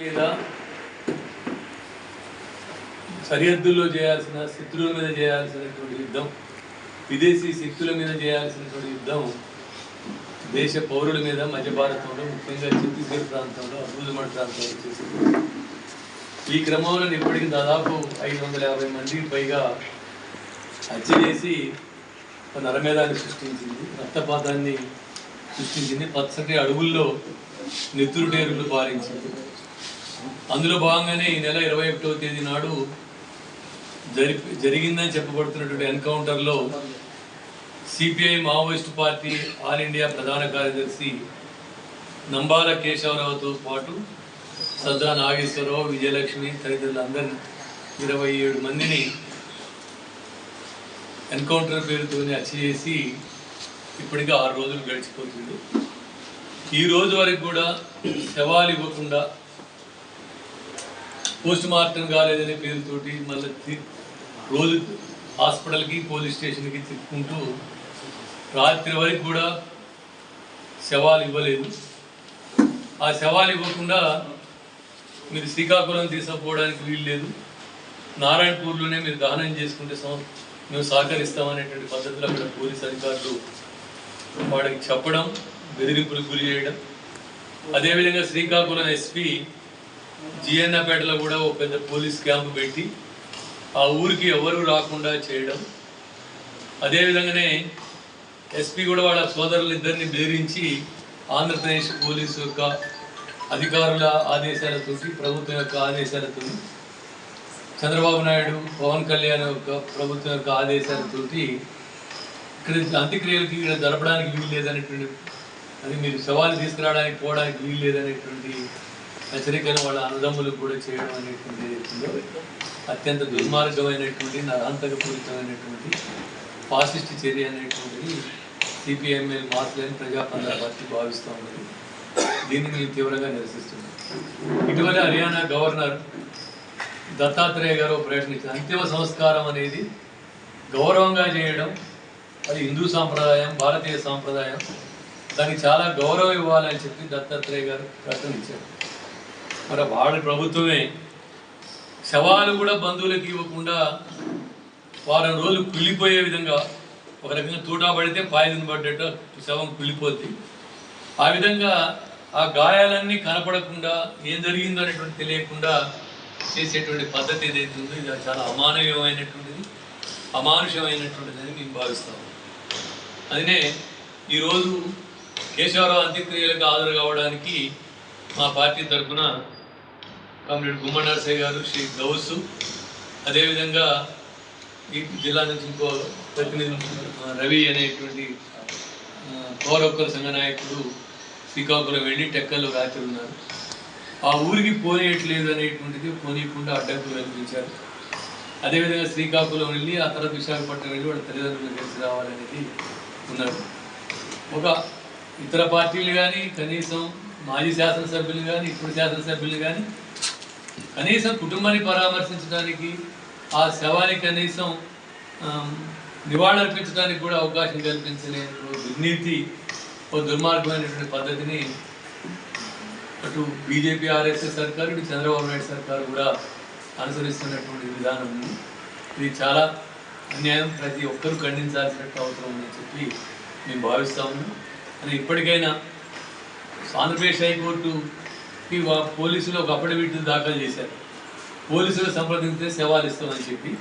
మీద సరిహద్దుల్లో చేయాల్సిన శత్రువుల మీద చేయాల్సినటువంటి యుద్ధం, విదేశీ శక్తుల మీద చేయాల్సినటువంటి యుద్ధం దేశ పౌరుల మీద మధ్య భారతంలో, ముఖ్యంగా ఛత్తీస్గఢ్ ప్రాంతంలో, అబూజమఠ్ ప్రాంతంలో చేసింది. ఈ క్రమంలో ఇప్పటికీ దాదాపు 550 మందికి పైగా హత్య చేసి నరమేధాన్ని సృష్టించింది, రక్తపాతాన్ని సృష్టించింది, పచ్చటి అడవుల్లో నెత్తురుటేరులు పారించింది. అందులో భాగంగానే ఈ నెల 21వ తేదీ నాడు జరిగిందని చెప్పబడుతున్నటువంటి ఎన్కౌంటర్లో CPI Maoist party all India ప్రధాన కార్యదర్శి నంబాల కేశవరావుతో పాటు సద్దా నాగేశ్వరరావు, విజయలక్ష్మి తదితరులందరినీ 27 మందిని ఎన్కౌంటర్ పేరుతోనే హత్య చేసి ఇప్పటికీ 6 రోజులు గడిచిపోతుంది. ఈ రోజు వరకు కూడా శవాలు ఇవ్వకుండా, పోస్ట్ మార్టం కాలేదనే పేరుతోటి మళ్ళీ రోజు హాస్పిటల్కి, పోలీస్ స్టేషన్కి తిప్పుకుంటూ రాత్రి వరకు కూడా శవాలు ఇవ్వలేదు. ఆ శవాలు ఇవ్వకుండా మీరు శ్రీకాకుళం తీసుకుపోవడానికి వీలు లేదు, నారాయణపూర్లోనే మీరు దహనం చేసుకుంటే మేము సహకరిస్తామనేటువంటి పద్ధతిలో అక్కడ పోలీస్ అధికారులు వాడికి చెప్పడం, బెదిరింపులకు గురి చేయడం. అదేవిధంగా శ్రీకాకుళం ఎస్పీ జిఎన్నపేటలో కూడా ఒక పెద్ద పోలీస్ క్యాంపు పెట్టి ఆ ఊరికి ఎవరు రాకుండా చేయడం. అదేవిధంగానే ఎస్పీ కూడా వాళ్ళ సోదరులిద్దరిని బెదిరించి ఆంధ్రప్రదేశ్ పోలీసు యొక్క అధికారుల ఆదేశాలతో, ప్రభుత్వం యొక్క ఆదేశాలతో, చంద్రబాబు నాయుడు, పవన్ కళ్యాణ్ యొక్క ప్రభుత్వం యొక్క ఆదేశాలతోటి ఇక్కడ అంత్యక్రియలకి ఇక్కడ జరపడానికి వీలు లేదనేటువంటి, అది మీరు శవాలు తీసుకురావడానికి పోవడానికి వీలు లేదనేటువంటి హెచ్చరికను వాళ్ళ అన్నదమ్ములకు కూడా చేయడం అనేటువంటి అత్యంత దుర్మార్గమైనటువంటి, నరాంతకపూరితమైనటువంటి ఫాసిస్ట్ చర్య అనేటువంటిది సిపిఎంఎల్ మార్క్లేని ప్రజాపంద పార్టీ భావిస్తూ ఉన్నది. దీన్ని మేము తీవ్రంగా నిరసిస్తున్నాం. ఇటీవల హర్యానా గవర్నర్ దత్తాత్రేయ గారు ప్రకటించారు, అంతిమ సంస్కారం అనేది గౌరవంగా చేయడం, అది హిందూ సాంప్రదాయం, భారతీయ సాంప్రదాయం, దానికి చాలా గౌరవం ఇవ్వాలని చెప్పి దత్తాత్రేయ గారు ప్రకటించారు. మరి వాళ్ళ ప్రభుత్వమే శవాలు కూడా బంధువులకు ఇవ్వకుండా వారం రోజులు కుళ్ళిపోయే విధంగా, ఒక రకంగా తూటా పడితే పాయిజన్ పడ్డట్టు శవం కుళ్ళిపోద్ది. ఆ విధంగా ఆ గాయాలన్నీ కనపడకుండా, ఏం జరిగిందో అనేటువంటి తెలియకుండా చేసేటువంటి పద్ధతి ఏదైతే ఉందో ఇది చాలా అమానవీయమైనటువంటిది, అమానుషమైనటువంటిది అని మేము భావిస్తాము. అదినే ఈరోజు కేశవరావు అంత్యక్రియలకు హాజరు కావడానికి మా పార్టీ తరఫున కామ్రేడ్ గుమ్మ నరసయ్య గారు, శ్రీ గౌసు, అదేవిధంగా ఈ జిల్లా నుంచి ఇంకో ప్రతినిధి రవి అనేటువంటి పౌరొక్కల సంఘ నాయకుడు శ్రీకాకుళం వెళ్ళి టెక్కల్లో రాత్రి ఉన్నారు. ఆ ఊరికి పోనీయట్లేదు అనేటువంటిది పోనీయకుండా అడ్డంకులు కల్పించారు. అదేవిధంగా శ్రీకాకుళం వెళ్ళి ఆ తర్వాత విశాఖపట్నం వెళ్ళి వాళ్ళ తల్లిదండ్రులను కలిసి రావాలనేది ఉన్నారు. ఒక ఇతర పార్టీలు కానీ, కనీసం మాజీ శాసనసభ్యులు కానీ, ఇప్పుడు శాసనసభ్యులు కానీ కనీసం కుటుంబాన్ని పరామర్శించడానికి, ఆ శవానికి కనీసం నివాళులర్పించడానికి కూడా అవకాశం కల్పించలేని దుర్నీతి, ఒక దుర్మార్గమైనటువంటి పద్ధతిని అటు బీజేపీ ఆర్ఎస్ఎస్ సర్కారు, ఇటు చంద్రబాబు నాయుడు సర్కారు కూడా అనుసరిస్తున్నటువంటి విధానం ఉంది. ఇది చాలా అన్యాయం, ప్రతి ఒక్కరూ ఖండించాల్సినట్టు అవసరం ఉందని చెప్పి మేము భావిస్తాము. అని ఇప్పటికైనా ఆంధ్రప్రదేశ్ హైకోర్టుకి పోలీసులు ఒక అఫిడవిట్ దాఖలు చేశారు, పోలీసులు సంప్రదించితే శవాలు ఇస్తామని చెప్పి.